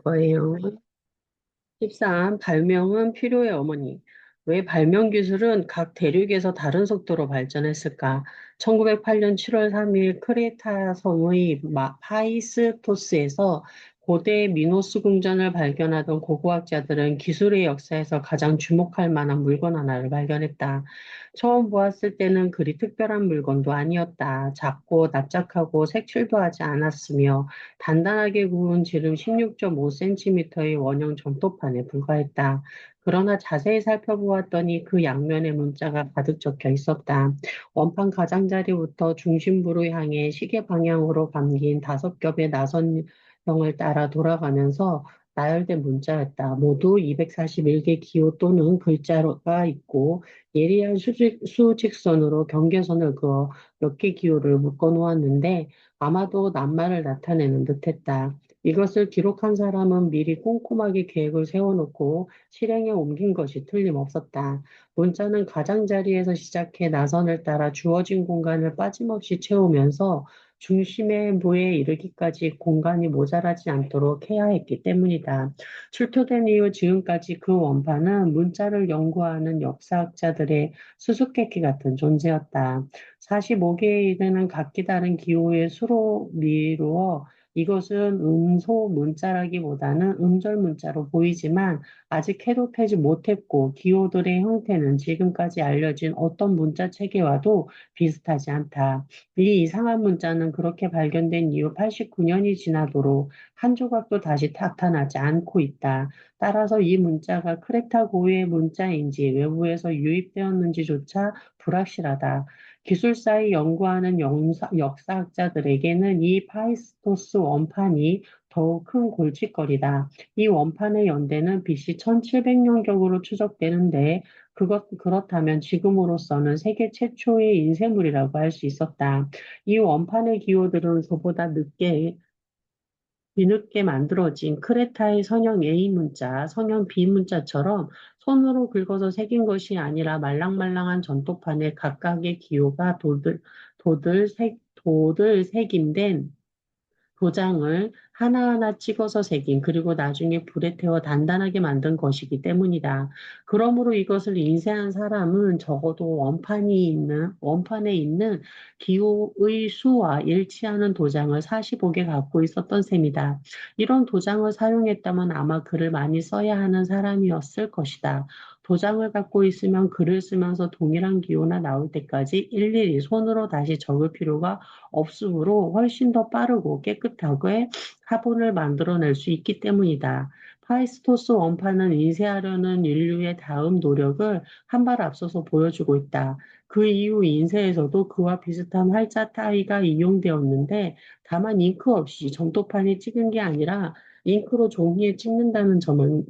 거예요. 13. 발명은 필요의 어머니. 왜 발명 기술은 각 대륙에서 다른 속도로 발전했을까? 1908년 7월 3일 크레타 섬의 파이스토스에서 고대 미노스 궁전을 발견하던 고고학자들은 기술의 역사에서 가장 주목할 만한 물건 하나를 발견했다. 처음 보았을 때는 그리 특별한 물건도 아니었다. 작고 납작하고 색칠도 하지 않았으며 단단하게 구운 지름 16.5cm의 원형 전도판에 불과했다. 그러나 자세히 살펴보았더니 그 양면에 문자가 가득 적혀 있었다. 원판 가장자리부터 중심부로 향해 시계 방향으로 감긴 5겹의 나선형을 따라 돌아가면서 나열된 문자였다. 모두 241개 기호 또는 글자가 있고 예리한 수직선으로 경계선을 그어 몇 개 기호를 묶어 놓았는데 아마도 낱말을 나타내는 듯했다. 이것을 기록한 사람은 미리 꼼꼼하게 계획을 세워놓고 실행에 옮긴 것이 틀림없었다. 문자는 가장자리에서 시작해 나선을 따라 주어진 공간을 빠짐없이 채우면서 중심의 부에 이르기까지 공간이 모자라지 않도록 해야 했기 때문이다. 출토된 이후 지금까지 그 원판은 문자를 연구하는 역사학자들의 수수께끼 같은 존재였다. 45개에 이르는 각기 다른 기호의 수로 미루어 이것은 음소 문자라기보다는 음절 문자로 보이지만 아직 해독하지 못했고 기호들의 형태는 지금까지 알려진 어떤 문자 체계와도 비슷하지 않다. 이 이상한 문자는 그렇게 발견된 이후 89년이 지나도록 한 조각도 다시 나타나지 않고 있다. 따라서 이 문자가 크레타 고유의 문자인지 외부에서 유입되었는지조차 불확실하다. 기술사에 연구하는 역사학자들에게는 이 파이스토스 원판이 더욱 큰 골칫거리다. 이 원판의 연대는 BC 1700년경으로 추정되는데 그렇다면 지금으로서는 세계 최초의 인쇄물이라고 할 수 있었다. 이 원판의 기호들은 저보다 뒤늦게 만들어진 크레타의 선형 A 문자, 선형 B 문자처럼 손으로 긁어서 새긴 것이 아니라 말랑말랑한 전도판에 각각의 기호가 도들 색임된 도장을 하나하나 찍어서 새긴 그리고 나중에 불에 태워 단단하게 만든 것이기 때문이다. 그러므로 이것을 인쇄한 사람은 적어도 원판에 있는 기호의 수와 일치하는 도장을 45개 갖고 있었던 셈이다. 이런 도장을 사용했다면 아마 글을 많이 써야 하는 사람이었을 것이다. 도장을 갖고 있으면 글을 쓰면서 동일한 기호나 나올 때까지 일일이 손으로 다시 적을 필요가 없으므로 훨씬 더 빠르고 깨끗하게 화분을 만들어낼 수 있기 때문이다. 파이스토스 원판은 인쇄하려는 인류의 다음 노력을 한 발 앞서서 보여주고 있다. 그 이후 인쇄에서도 그와 비슷한 활자 따위가 이용되었는데 다만 잉크 없이 점토판에 찍은 게 아니라 잉크로 종이에 찍는다는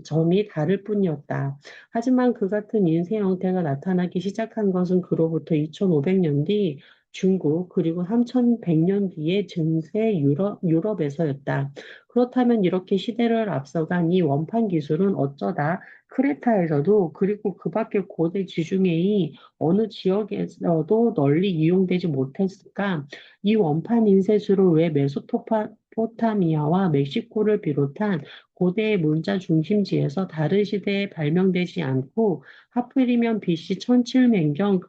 점이 다를 뿐이었다. 하지만 그 같은 인쇄 형태가 나타나기 시작한 것은 그로부터 2500년 뒤 중국, 그리고 3100년 뒤에 증세 유럽에서였다. 그렇다면 이렇게 시대를 앞서간 이 원판 기술은 어쩌다 크레타에서도 그리고 그 밖의 고대 지중해의 어느 지역에서도 널리 이용되지 못했을까? 이 원판 인쇄술을 왜 메소포타미아와 멕시코를 비롯한 고대의 문자 중심지에서 다른 시대에 발명되지 않고 하필이면 BC 1700년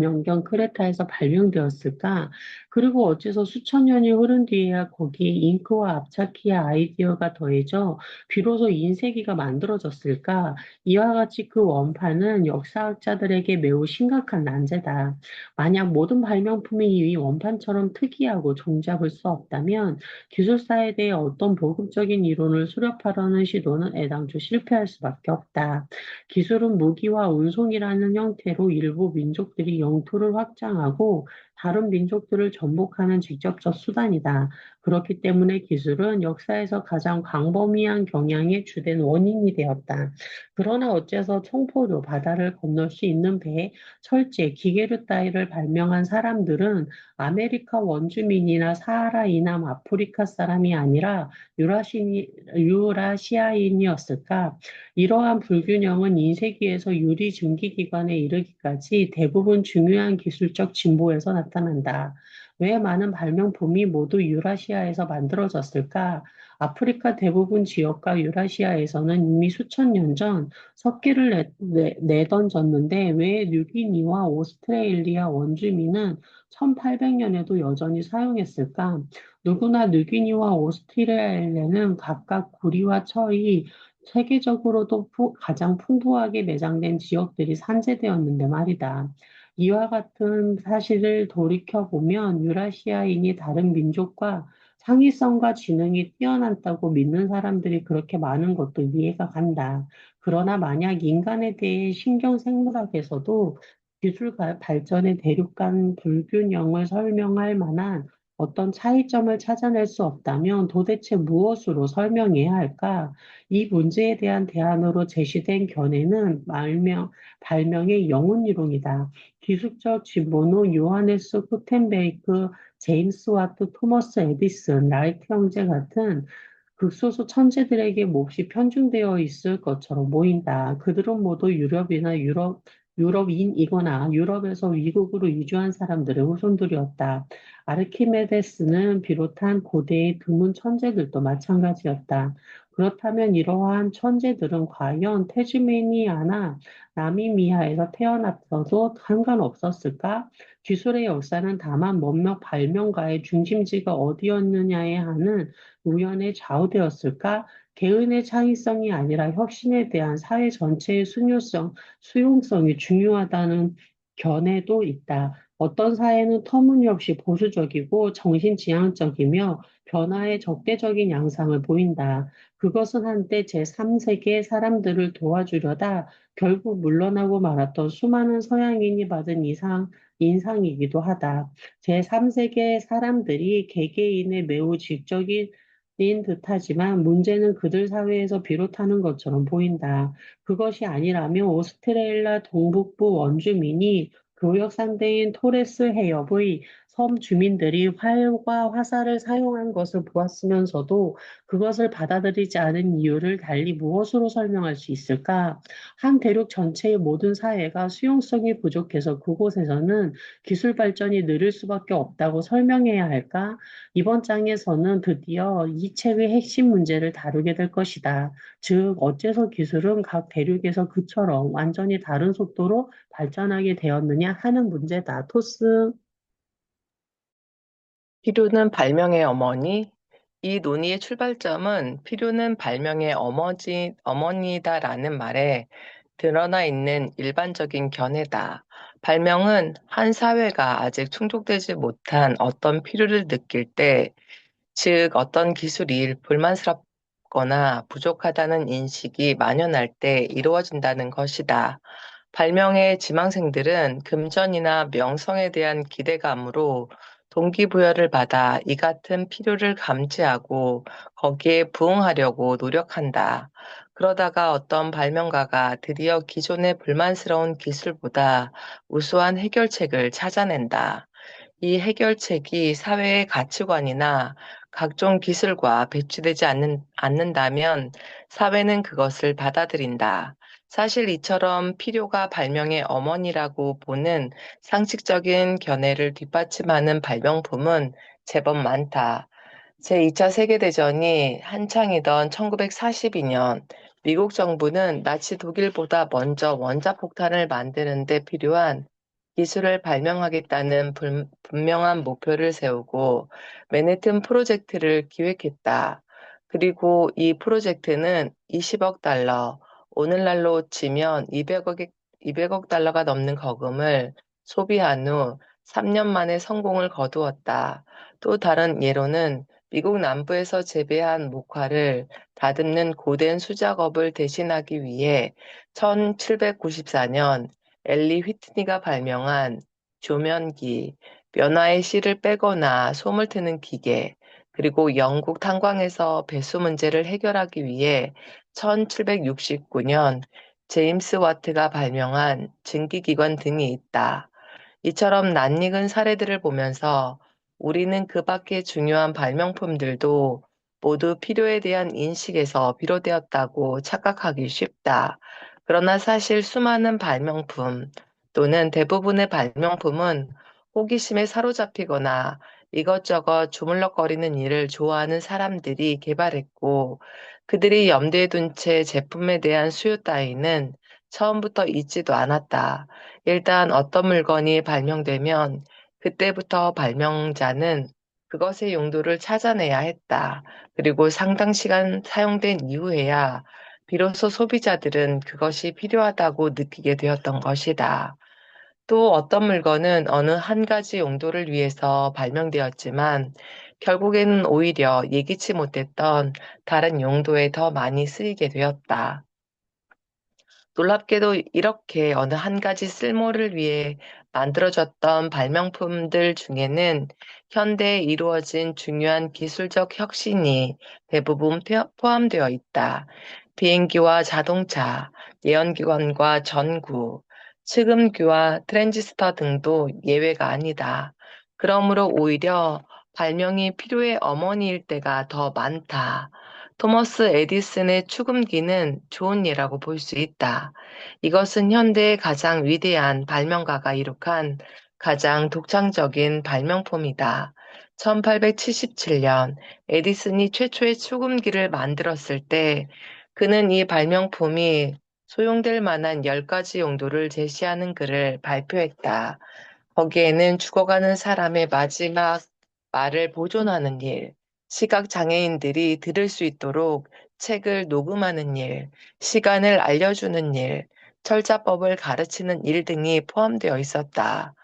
연경 크레타에서 발명되었을까? 그리고 어째서 수천 년이 흐른 뒤에야 거기에 잉크와 압착키의 아이디어가 더해져 비로소 인쇄기가 만들어졌을까? 이와 같이 그 원판은 역사학자들에게 매우 심각한 난제다. 만약 모든 발명품이 이 원판처럼 특이하고 종잡을 수 없다면 기술사에 대해 어떤 보급적인 이론을 수렵하려는 시도는 애당초 실패할 수밖에 없다. 기술은 무기와 운송이라는 형태로 일부 민족들이 영토를 확장하고 다른 민족들을 전복하는 직접적 수단이다. 그렇기 때문에 기술은 역사에서 가장 광범위한 경향의 주된 원인이 되었다. 그러나 어째서 청포도 바다를 건널 수 있는 배, 철제, 기계류 따위를 발명한 사람들은 아메리카 원주민이나 사하라 이남 아프리카 사람이 아니라 유라시아인이었을까? 이러한 불균형은 인쇄기에서 유리 증기기관에 이르기까지 대부분 중요한 기술적 진보에서 나타난다. 왜 많은 발명품이 모두 유라시아에서 만들어졌을까? 아프리카 대부분 지역과 유라시아에서는 이미 수천 년 전 석기를 내던졌는데 왜 뉴기니와 오스트레일리아 원주민은 1800년에도 여전히 사용했을까? 누구나 뉴기니와 오스트레일리아는 각각 구리와 철이 세계적으로도 가장 풍부하게 매장된 지역들이 산재되었는데 말이다. 이와 같은 사실을 돌이켜보면 유라시아인이 다른 민족과 창의성과 지능이 뛰어났다고 믿는 사람들이 그렇게 많은 것도 이해가 간다. 그러나 만약 인간에 대해 신경생물학에서도 기술 발전의 대륙 간 불균형을 설명할 만한 어떤 차이점을 찾아낼 수 없다면 도대체 무엇으로 설명해야 할까? 이 문제에 대한 대안으로 제시된 견해는 발명의 영혼 이론이다. 기술적 진보는 요하네스 구텐베르크, 제임스 와트, 토머스 에디슨, 라이트 형제 같은 극소수 천재들에게 몹시 편중되어 있을 것처럼 보인다. 그들은 모두 유럽인이거나 유럽에서 미국으로 이주한 사람들의 후손들이었다. 아르키메데스는 비롯한 고대의 드문 천재들도 마찬가지였다. 그렇다면 이러한 천재들은 과연 태즈메니아나 나미비아에서 태어났어도 상관없었을까? 기술의 역사는 다만 몇몇 발명가의 중심지가 어디였느냐에 하는 우연에 좌우되었을까? 개인의 창의성이 아니라 혁신에 대한 사회 전체의 수용성이 중요하다는 견해도 있다. 어떤 사회는 터무니없이 보수적이고 정신지향적이며 변화에 적대적인 양상을 보인다. 그것은 한때 제3세계 사람들을 도와주려다 결국 물러나고 말았던 수많은 서양인이 받은 인상이기도 하다. 제3세계 사람들이 개개인의 매우 지적인 듯하지만 문제는 그들 사회에서 비롯하는 것처럼 보인다. 그것이 아니라면 오스트레일리아 동북부 원주민이 교역 상대인 토레스 해협의 섬 주민들이 활과 화살을 사용한 것을 보았으면서도 그것을 받아들이지 않은 이유를 달리 무엇으로 설명할 수 있을까? 한 대륙 전체의 모든 사회가 수용성이 부족해서 그곳에서는 기술 발전이 느릴 수밖에 없다고 설명해야 할까? 이번 장에서는 드디어 이 책의 핵심 문제를 다루게 될 것이다. 즉, 어째서 기술은 각 대륙에서 그처럼 완전히 다른 속도로 발전하게 되었느냐 하는 문제다. 토스. 필요는 발명의 어머니? 이 논의의 출발점은 필요는 발명의 어머니다라는 말에 드러나 있는 일반적인 견해다. 발명은 한 사회가 아직 충족되지 못한 어떤 필요를 느낄 때, 즉 어떤 기술이 불만스럽거나 부족하다는 인식이 만연할 때 이루어진다는 것이다. 발명의 지망생들은 금전이나 명성에 대한 기대감으로 동기부여를 받아 이 같은 필요를 감지하고 거기에 부응하려고 노력한다. 그러다가 어떤 발명가가 드디어 기존의 불만스러운 기술보다 우수한 해결책을 찾아낸다. 이 해결책이 사회의 가치관이나 각종 기술과 배치되지 않는다면 사회는 그것을 받아들인다. 사실 이처럼 필요가 발명의 어머니라고 보는 상식적인 견해를 뒷받침하는 발명품은 제법 많다. 제2차 세계대전이 한창이던 1942년, 미국 정부는 나치 독일보다 먼저 원자폭탄을 만드는 데 필요한 기술을 발명하겠다는 분명한 목표를 세우고 맨해튼 프로젝트를 기획했다. 그리고 이 프로젝트는 20억 달러, 오늘날로 치면 200억 달러가 넘는 거금을 소비한 후 3년 만에 성공을 거두었다. 또 다른 예로는 미국 남부에서 재배한 목화를 다듬는 고된 수작업을 대신하기 위해 1794년 엘리 휘트니가 발명한 조면기, 면화의 씨를 빼거나 솜을 트는 기계, 그리고 영국 탄광에서 배수 문제를 해결하기 위해 1769년 제임스 와트가 발명한 증기기관 등이 있다. 이처럼 낯익은 사례들을 보면서 우리는 그 밖의 중요한 발명품들도 모두 필요에 대한 인식에서 비롯되었다고 착각하기 쉽다. 그러나 사실 수많은 발명품 또는 대부분의 발명품은 호기심에 사로잡히거나 이것저것 주물럭거리는 일을 좋아하는 사람들이 개발했고, 그들이 염두에 둔 채 제품에 대한 수요 따위는 처음부터 있지도 않았다. 일단 어떤 물건이 발명되면 그때부터 발명자는 그것의 용도를 찾아내야 했다. 그리고 상당 시간 사용된 이후에야 비로소 소비자들은 그것이 필요하다고 느끼게 되었던 것이다. 또 어떤 물건은 어느 한 가지 용도를 위해서 발명되었지만 결국에는 오히려 예기치 못했던 다른 용도에 더 많이 쓰이게 되었다. 놀랍게도 이렇게 어느 한 가지 쓸모를 위해 만들어졌던 발명품들 중에는 현대에 이루어진 중요한 기술적 혁신이 대부분 포함되어 있다. 비행기와 자동차, 내연기관과 전구, 측음기와 트랜지스터 등도 예외가 아니다. 그러므로 오히려 발명이 필요의 어머니일 때가 더 많다. 토머스 에디슨의 축음기는 좋은 예라고 볼 수 있다. 이것은 현대의 가장 위대한 발명가가 이룩한 가장 독창적인 발명품이다. 1877년 에디슨이 최초의 축음기를 만들었을 때 그는 이 발명품이 소용될 만한 10가지 용도를 제시하는 글을 발표했다. 거기에는 죽어가는 사람의 마지막 말을 보존하는 일, 시각 장애인들이 들을 수 있도록 책을 녹음하는 일, 시간을 알려주는 일, 철자법을 가르치는 일 등이 포함되어 있었다.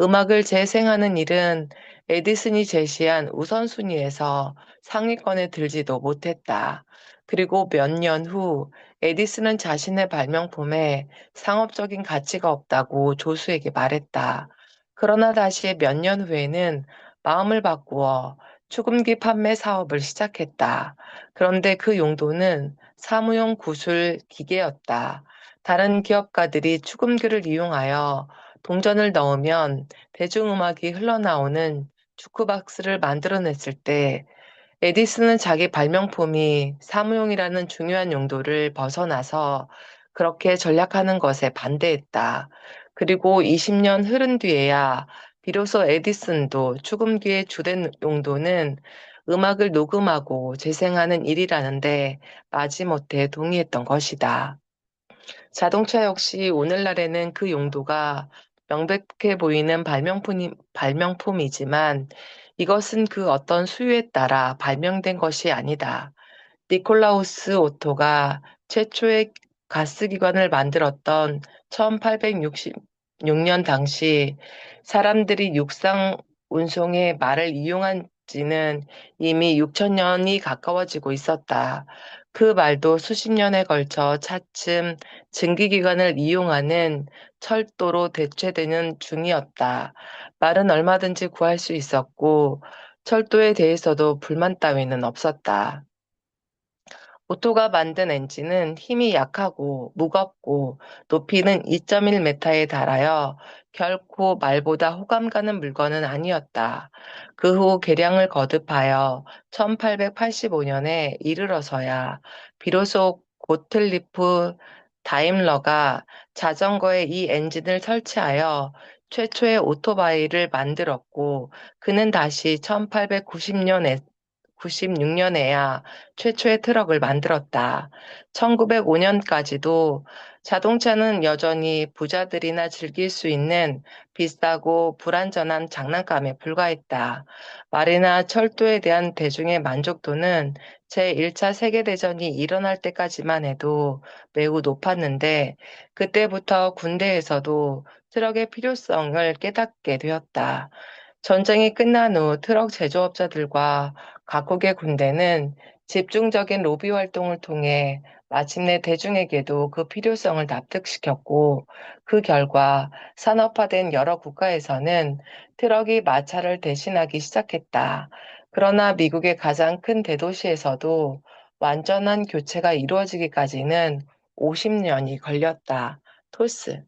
음악을 재생하는 일은 에디슨이 제시한 우선순위에서 상위권에 들지도 못했다. 그리고 몇 년 후 에디슨은 자신의 발명품에 상업적인 가치가 없다고 조수에게 말했다. 그러나 다시 몇 년 후에는 마음을 바꾸어 축음기 판매 사업을 시작했다. 그런데 그 용도는 사무용 구술 기계였다. 다른 기업가들이 축음기를 이용하여 동전을 넣으면 대중음악이 흘러나오는 주크박스를 만들어냈을 때 에디슨은 자기 발명품이 사무용이라는 중요한 용도를 벗어나서 그렇게 전략하는 것에 반대했다. 그리고 20년 흐른 뒤에야 비로소 에디슨도 축음기의 주된 용도는 음악을 녹음하고 재생하는 일이라는데 마지못해 동의했던 것이다. 자동차 역시 오늘날에는 그 용도가 명백해 보이는 발명품이지만 이것은 그 어떤 수요에 따라 발명된 것이 아니다. 니콜라우스 오토가 최초의 가스기관을 만들었던 1866년 당시 사람들이 육상 운송에 말을 이용한 지는 이미 6천년이 가까워지고 있었다. 그 말도 수십 년에 걸쳐 차츰 증기기관을 이용하는 철도로 대체되는 중이었다. 말은 얼마든지 구할 수 있었고 철도에 대해서도 불만 따위는 없었다. 오토가 만든 엔진은 힘이 약하고 무겁고 높이는 2.1m에 달하여 결코 말보다 호감 가는 물건은 아니었다. 그 후 개량을 거듭하여 1885년에 이르러서야 비로소 고틀리프 다임러가 자전거에 이 엔진을 설치하여 최초의 오토바이를 만들었고 그는 다시 1890년에 96년에야 최초의 트럭을 만들었다. 1905년까지도 자동차는 여전히 부자들이나 즐길 수 있는 비싸고 불완전한 장난감에 불과했다. 말이나 철도에 대한 대중의 만족도는 제1차 세계대전이 일어날 때까지만 해도 매우 높았는데 그때부터 군대에서도 트럭의 필요성을 깨닫게 되었다. 전쟁이 끝난 후 트럭 제조업자들과 각국의 군대는 집중적인 로비 활동을 통해 마침내 대중에게도 그 필요성을 납득시켰고, 그 결과 산업화된 여러 국가에서는 트럭이 마차를 대신하기 시작했다. 그러나 미국의 가장 큰 대도시에서도 완전한 교체가 이루어지기까지는 50년이 걸렸다. 토스.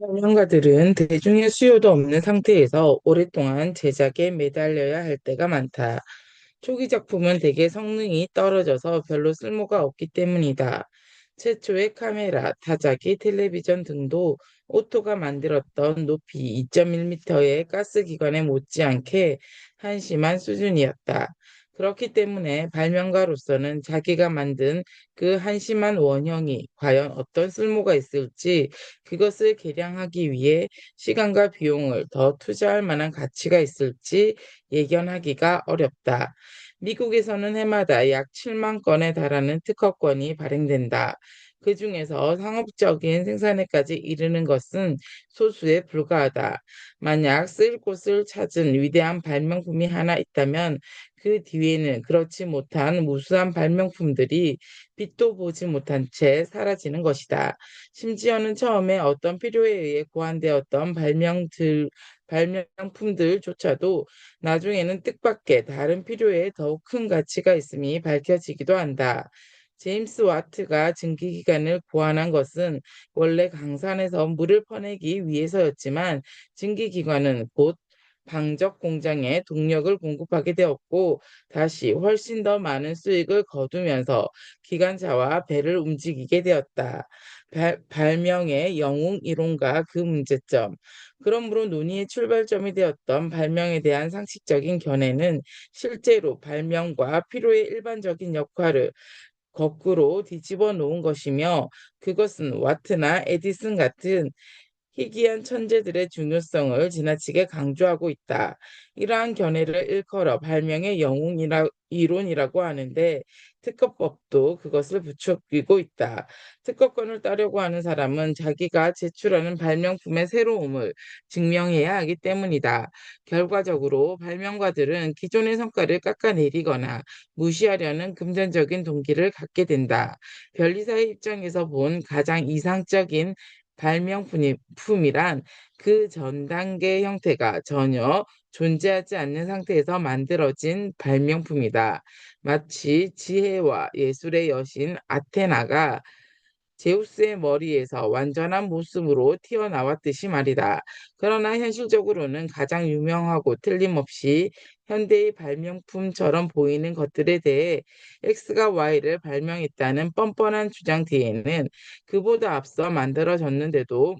발명가들은 대중의 수요도 없는 상태에서 오랫동안 제작에 매달려야 할 때가 많다. 초기 작품은 대개 성능이 떨어져서 별로 쓸모가 없기 때문이다. 최초의 카메라, 타자기, 텔레비전 등도 오토가 만들었던 높이 2.1m의 가스기관에 못지않게 한심한 수준이었다. 그렇기 때문에 발명가로서는 자기가 만든 그 한심한 원형이 과연 어떤 쓸모가 있을지 그것을 계량하기 위해 시간과 비용을 더 투자할 만한 가치가 있을지 예견하기가 어렵다. 미국에서는 해마다 약 7만 건에 달하는 특허권이 발행된다. 그중에서 상업적인 생산에까지 이르는 것은 소수에 불과하다. 만약 쓰일 곳을 찾은 위대한 발명품이 하나 있다면 그 뒤에는 그렇지 못한 무수한 발명품들이 빛도 보지 못한 채 사라지는 것이다. 심지어는 처음에 어떤 필요에 의해 고안되었던 발명품들조차도 나중에는 뜻밖의 다른 필요에 더욱 큰 가치가 있음이 밝혀지기도 한다. 제임스 와트가 증기기관을 고안한 것은 원래 강산에서 물을 퍼내기 위해서였지만 증기기관은 곧 방적 공장에 동력을 공급하게 되었고 다시 훨씬 더 많은 수익을 거두면서 기관차와 배를 움직이게 되었다. 발명의 영웅 이론과 그 문제점. 그러므로 논의의 출발점이 되었던 발명에 대한 상식적인 견해는 실제로 발명과 필요의 일반적인 역할을 거꾸로 뒤집어 놓은 것이며 그것은 와트나 에디슨 같은 희귀한 천재들의 중요성을 지나치게 강조하고 있다. 이러한 견해를 일컬어 발명의 이론이라고 하는데 특허법도 그것을 부추기고 있다. 특허권을 따려고 하는 사람은 자기가 제출하는 발명품의 새로움을 증명해야 하기 때문이다. 결과적으로 발명가들은 기존의 성과를 깎아내리거나 무시하려는 금전적인 동기를 갖게 된다. 변리사의 입장에서 본 가장 이상적인 발명품이란 그 전 단계 형태가 전혀 존재하지 않는 상태에서 만들어진 발명품이다. 마치 지혜와 예술의 여신 아테나가 제우스의 머리에서 완전한 모습으로 튀어나왔듯이 말이다. 그러나 현실적으로는 가장 유명하고 틀림없이 현대의 발명품처럼 보이는 것들에 대해 X가 Y를 발명했다는 뻔뻔한 주장 뒤에는 그보다 앞서 만들어졌는데도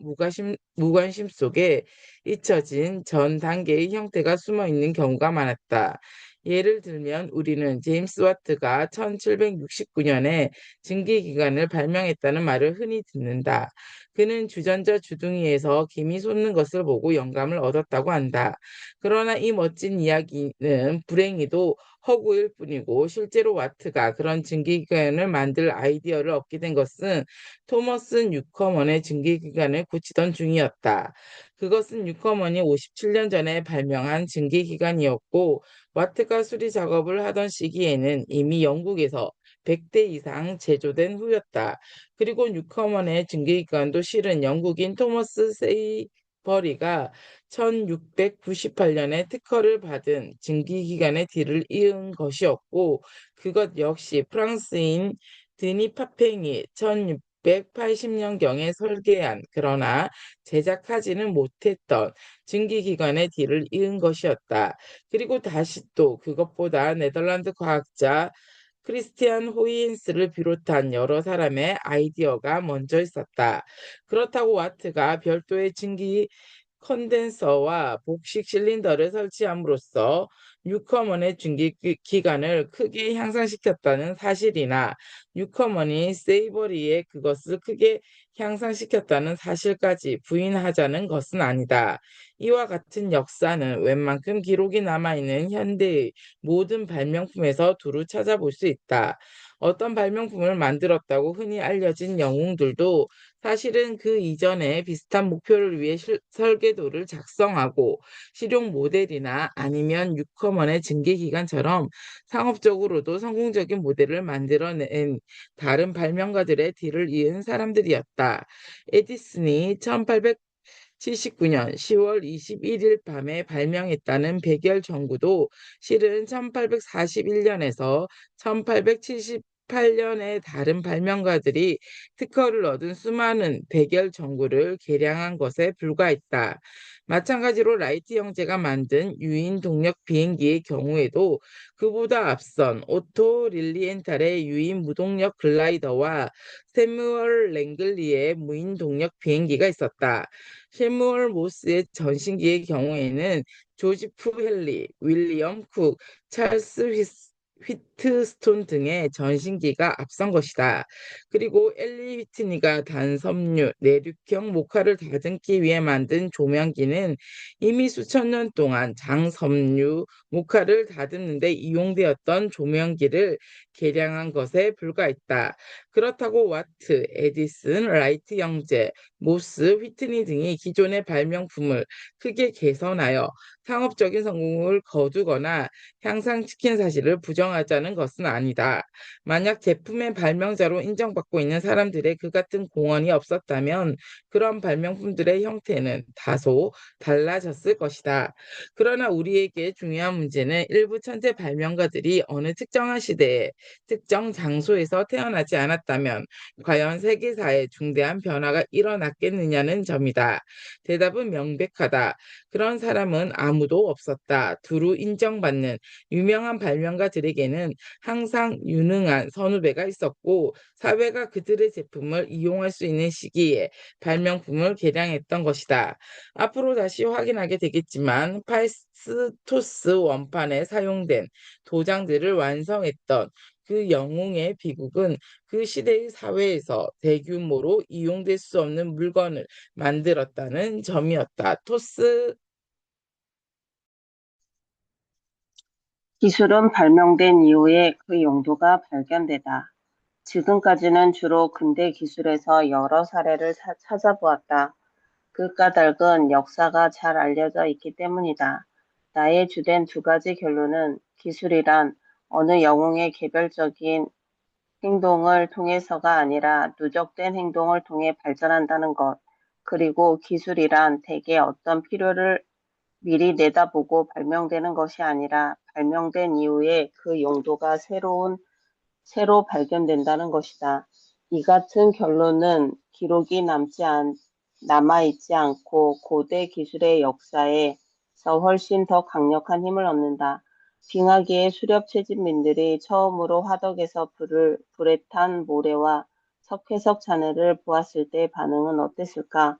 무관심 속에 잊혀진 전 단계의 형태가 숨어 있는 경우가 많았다. 예를 들면 우리는 제임스 와트가 1769년에 증기기관을 발명했다는 말을 흔히 듣는다. 그는 주전자 주둥이에서 김이 솟는 것을 보고 영감을 얻었다고 한다. 그러나 이 멋진 이야기는 불행히도 허구일 뿐이고 실제로 와트가 그런 증기기관을 만들 아이디어를 얻게 된 것은 토머스 뉴커먼의 증기기관을 고치던 중이었다. 그것은 뉴커먼이 57년 전에 발명한 증기기관이었고 와트가 수리 작업을 하던 시기에는 이미 영국에서 100대 이상 제조된 후였다. 그리고 뉴커먼의 증기기관도 실은 영국인 토머스 세이버리가 1698년에 특허를 받은 증기기관의 뒤를 이은 것이었고 그것 역시 프랑스인 드니 파팽이 1680년경에 설계한 그러나 제작하지는 못했던 증기기관의 뒤를 이은 것이었다. 그리고 다시 또 그것보다 네덜란드 과학자 크리스티안 호이엔스를 비롯한 여러 사람의 아이디어가 먼저 있었다. 그렇다고 와트가 별도의 증기 컨덴서와 복식 실린더를 설치함으로써 뉴커먼의 증기 기관을 크게 향상시켰다는 사실이나 뉴커먼이 세이버리에 그것을 크게 향상시켰다는 사실까지 부인하자는 것은 아니다. 이와 같은 역사는 웬만큼 기록이 남아있는 현대의 모든 발명품에서 두루 찾아볼 수 있다. 어떤 발명품을 만들었다고 흔히 알려진 영웅들도 사실은 그 이전에 비슷한 목표를 위해 설계도를 작성하고 실용 모델이나 아니면 뉴커먼의 증기기관처럼 상업적으로도 성공적인 모델을 만들어낸 다른 발명가들의 뒤를 이은 사람들이었다. 에디슨이 1879년 10월 21일 밤에 발명했다는 백열 전구도 실은 1841년에서 1870 18년의 다른 발명가들이 특허를 얻은 수많은 대결 전구를 개량한 것에 불과했다. 마찬가지로 라이트 형제가 만든 유인 동력 비행기의 경우에도 그보다 앞선 오토 릴리엔탈의 유인 무동력 글라이더와 세무얼 랭글리의 무인 동력 비행기가 있었다. 세무얼 모스의 전신기의 경우에는 조지프 헨리, 윌리엄 쿡, 찰스 휘트스톤 등의 전신기가 앞선 것이다. 그리고 엘리 휘트니가 단섬유, 내륙형 목화를 다듬기 위해 만든 조명기는 이미 수천 년 동안 장섬유, 목화를 다듬는 데 이용되었던 조명기를 개량한 것에 불과했다. 그렇다고 와트, 에디슨, 라이트 형제, 모스, 휘트니 등이 기존의 발명품을 크게 개선하여 상업적인 성공을 거두거나 향상시킨 사실을 부정하자는 것은 아니다. 만약 제품의 발명자로 인정받고 있는 사람들의 그 같은 공헌이 없었다면 그런 발명품들의 형태는 다소 달라졌을 것이다. 그러나 우리에게 중요한 문제는 일부 천재 발명가들이 어느 특정한 시대에 특정 장소에서 태어나지 않았다면 과연 세계사에 중대한 변화가 일어났겠느냐는 점이다. 대답은 명백하다. 그런 사람은 아무도 없었다. 두루 인정받는 유명한 발명가들에게는 항상 유능한 선후배가 있었고 사회가 그들의 제품을 이용할 수 있는 시기에 발명품을 개량했던 것이다. 앞으로 다시 확인하게 되겠지만 파이스토스 원판에 사용된 도장들을 완성했던 그 영웅의 비극은 그 시대의 사회에서 대규모로 이용될 수 없는 물건을 만들었다는 점이었다. 토스. 기술은 발명된 이후에 그 용도가 발견되다. 지금까지는 주로 근대 기술에서 여러 사례를 찾아보았다. 그 까닭은 역사가 잘 알려져 있기 때문이다. 나의 주된 두 가지 결론은 기술이란 어느 영웅의 개별적인 행동을 통해서가 아니라 누적된 행동을 통해 발전한다는 것, 그리고 기술이란 대개 어떤 필요를 미리 내다보고 발명되는 것이 아니라 발명된 이후에 그 용도가 새로 발견된다는 것이다. 이 같은 결론은 기록이 남아있지 않고 고대 기술의 역사에서 훨씬 더 강력한 힘을 얻는다. 빙하기의 수렵 채집민들이 처음으로 화덕에서 불에 탄 모래와 석회석 잔해를 보았을 때의 반응은 어땠을까?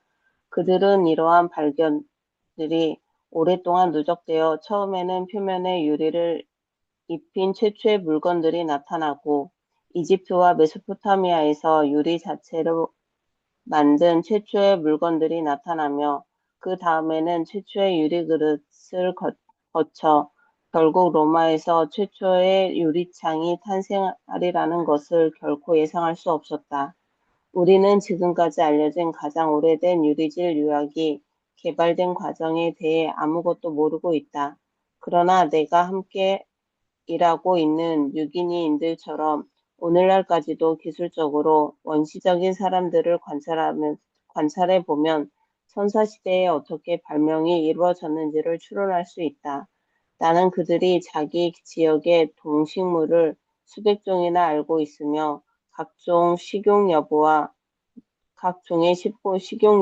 그들은 이러한 발견들이 오랫동안 누적되어 처음에는 표면에 유리를 입힌 최초의 물건들이 나타나고 이집트와 메소포타미아에서 유리 자체로 만든 최초의 물건들이 나타나며 그 다음에는 최초의 유리 그릇을 거쳐 결국 로마에서 최초의 유리창이 탄생하리라는 것을 결코 예상할 수 없었다. 우리는 지금까지 알려진 가장 오래된 유리질 유약이 개발된 과정에 대해 아무것도 모르고 있다. 그러나 내가 함께 일하고 있는 유기니인들처럼 오늘날까지도 기술적으로 원시적인 사람들을 관찰해 보면 선사시대에 어떻게 발명이 이루어졌는지를 추론할 수 있다. 나는 그들이 자기 지역의 동식물을 수백 종이나 알고 있으며 각종의 식용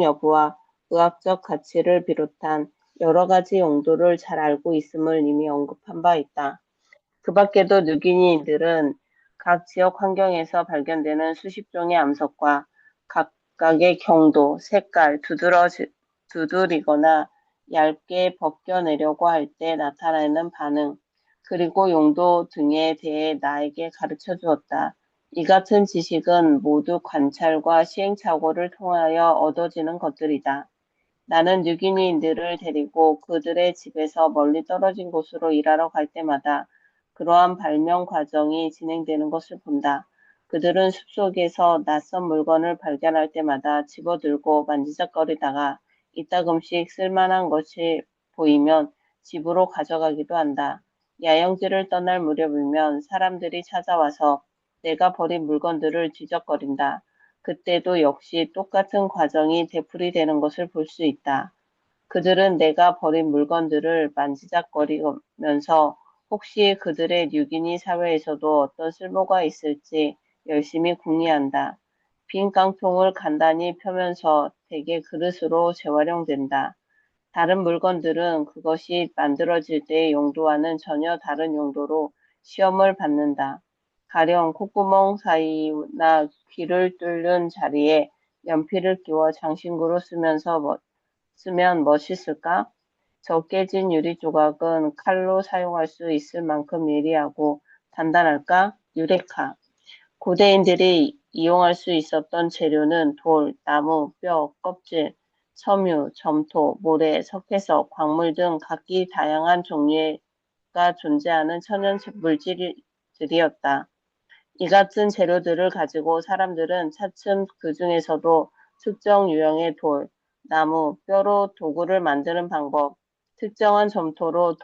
여부와 의학적 가치를 비롯한 여러 가지 용도를 잘 알고 있음을 이미 언급한 바 있다. 그 밖에도 뉴기니인들은 각 지역 환경에서 발견되는 수십 종의 암석과 각각의 경도, 색깔, 두드리거나 얇게 벗겨내려고 할 때 나타나는 반응, 그리고 용도 등에 대해 나에게 가르쳐 주었다. 이 같은 지식은 모두 관찰과 시행착오를 통하여 얻어지는 것들이다. 나는 뉴기니인들을 데리고 그들의 집에서 멀리 떨어진 곳으로 일하러 갈 때마다 그러한 발명 과정이 진행되는 것을 본다. 그들은 숲속에서 낯선 물건을 발견할 때마다 집어들고 만지작거리다가 이따금씩 쓸만한 것이 보이면 집으로 가져가기도 한다. 야영지를 떠날 무렵이면 사람들이 찾아와서 내가 버린 물건들을 뒤적거린다. 그때도 역시 똑같은 과정이 되풀이되는 것을 볼 수 있다. 그들은 내가 버린 물건들을 만지작거리면서 혹시 그들의 뉴기니 사회에서도 어떤 쓸모가 있을지 열심히 궁리한다. 빈 깡통을 간단히 펴면서 대개 그릇으로 재활용된다. 다른 물건들은 그것이 만들어질 때의 용도와는 전혀 다른 용도로 시험을 받는다. 가령 콧구멍 사이나 귀를 뚫는 자리에 연필을 끼워 장신구로 쓰면 멋있을까? 저 깨진 유리 조각은 칼로 사용할 수 있을 만큼 예리하고 단단할까? 유레카. 고대인들이 이용할 수 있었던 재료는 돌, 나무, 뼈, 껍질, 섬유, 점토, 모래, 석회석, 광물 등 각기 다양한 종류가 존재하는 천연 물질들이었다. 이 같은 재료들을 가지고 사람들은 차츰 그 중에서도 특정 유형의 돌, 나무, 뼈로 도구를 만드는 방법, 특정한 점토로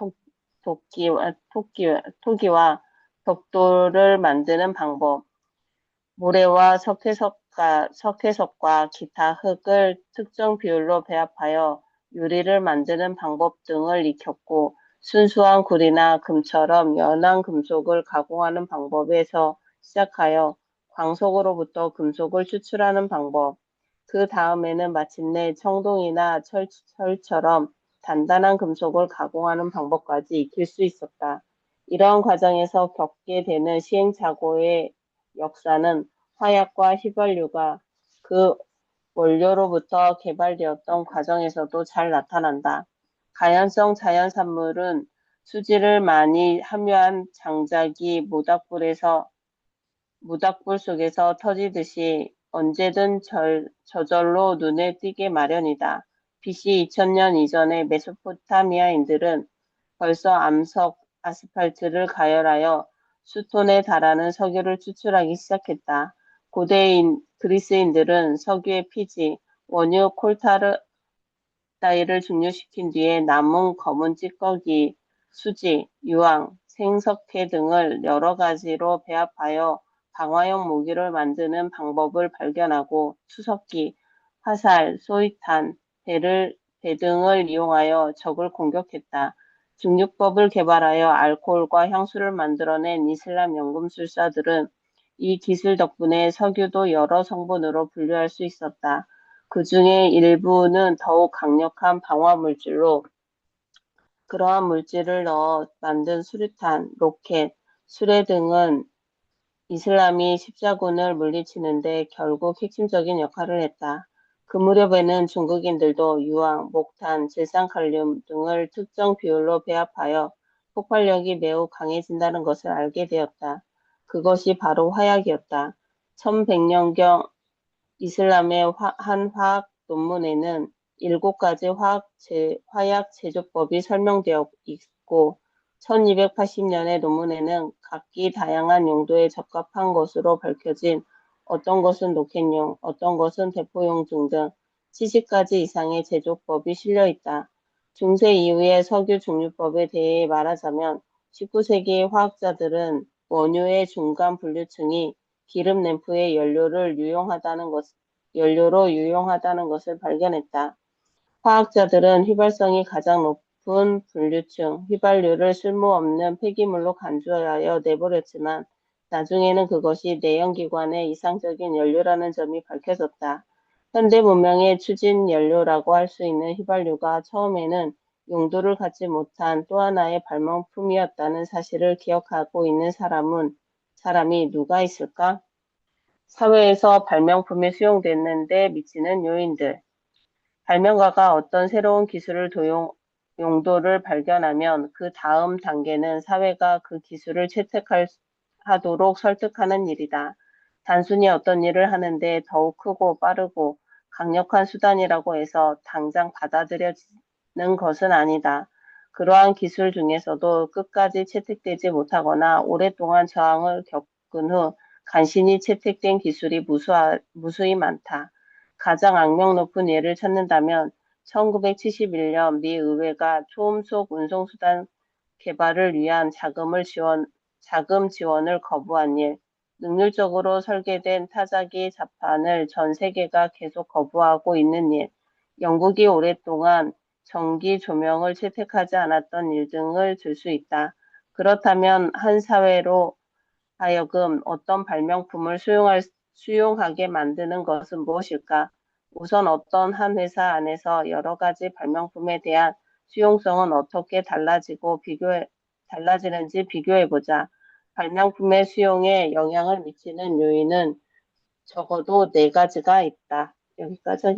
토기와 벽돌을 만드는 방법, 모래와 석회석과 기타 흙을 특정 비율로 배합하여 유리를 만드는 방법 등을 익혔고, 순수한 구리나 금처럼 연한 금속을 가공하는 방법에서 시작하여 광석으로부터 금속을 추출하는 방법, 그 다음에는 마침내 청동이나 철처럼 단단한 금속을 가공하는 방법까지 익힐 수 있었다. 이러한 과정에서 겪게 되는 시행착오의 역사는 화약과 휘발유가 그 원료로부터 개발되었던 과정에서도 잘 나타난다. 가연성 자연산물은 수질을 많이 함유한 장작이 모닥불 속에서 터지듯이 언제든 저절로 눈에 띄게 마련이다. BC 2000년 이전의 메소포타미아인들은 벌써 암석, 아스팔트를 가열하여 수톤에 달하는 석유를 추출하기 시작했다. 고대인 그리스인들은 석유의 피지, 원유 콜타르다이를 증류시킨 뒤에 남은 검은 찌꺼기, 수지, 유황, 생석회 등을 여러 가지로 배합하여 방화용 무기를 만드는 방법을 발견하고 투석기, 화살, 소위탄, 배 등을 이용하여 적을 공격했다. 증류법을 개발하여 알코올과 향수를 만들어낸 이슬람 연금술사들은 이 기술 덕분에 석유도 여러 성분으로 분류할 수 있었다. 그 중에 일부는 더욱 강력한 방화 물질로 그러한 물질을 넣어 만든 수류탄, 로켓, 수레 등은 이슬람이 십자군을 물리치는데 결국 핵심적인 역할을 했다. 그 무렵에는 중국인들도 유황, 목탄, 질산칼륨 등을 특정 비율로 배합하여 폭발력이 매우 강해진다는 것을 알게 되었다. 그것이 바로 화약이었다. 1100년경 이슬람의 한 화학 논문에는 7가지 화약 제조법이 설명되어 있고 1280년의 논문에는 각기 다양한 용도에 적합한 것으로 밝혀진 어떤 것은 로켓용, 어떤 것은 대포용 등등 70가지 이상의 제조법이 실려 있다. 중세 이후의 석유 증류법에 대해 말하자면 19세기의 화학자들은 원유의 중간 분류층이 기름 램프의 연료로 유용하다는 것을 발견했다. 화학자들은 휘발성이 가장 높은 분류층, 휘발유를 쓸모없는 폐기물로 간주하여 내버렸지만 나중에는 그것이 내연기관의 이상적인 연료라는 점이 밝혀졌다. 현대 문명의 추진 연료라고 할 수 있는 휘발유가 처음에는 용도를 갖지 못한 또 하나의 발명품이었다는 사실을 기억하고 있는 사람이 누가 있을까? 사회에서 발명품이 수용됐는데 미치는 요인들. 발명가가 어떤 새로운 기술을 용도를 발견하면 그 다음 단계는 사회가 그 기술을 채택하도록 설득하는 일이다. 단순히 어떤 일을 하는데 더욱 크고 빠르고 강력한 수단이라고 해서 당장 받아들여지는 것은 아니다. 그러한 기술 중에서도 끝까지 채택되지 못하거나 오랫동안 저항을 겪은 후 간신히 채택된 기술이 무수히 많다. 가장 악명 높은 예를 찾는다면 1971년 미 의회가 초음속 운송수단 개발을 위한 자금 지원을 거부한 일, 능률적으로 설계된 타자기 자판을 전 세계가 계속 거부하고 있는 일, 영국이 오랫동안 전기 조명을 채택하지 않았던 일 등을 들 수 있다. 그렇다면 한 사회로 하여금 어떤 발명품을 수용하게 만드는 것은 무엇일까? 우선 어떤 한 회사 안에서 여러 가지 발명품에 대한 수용성은 어떻게 달라지는지 비교해 보자. 발명품의 수용에 영향을 미치는 요인은 적어도 네 가지가 있다. 여기까지 하겠습니다.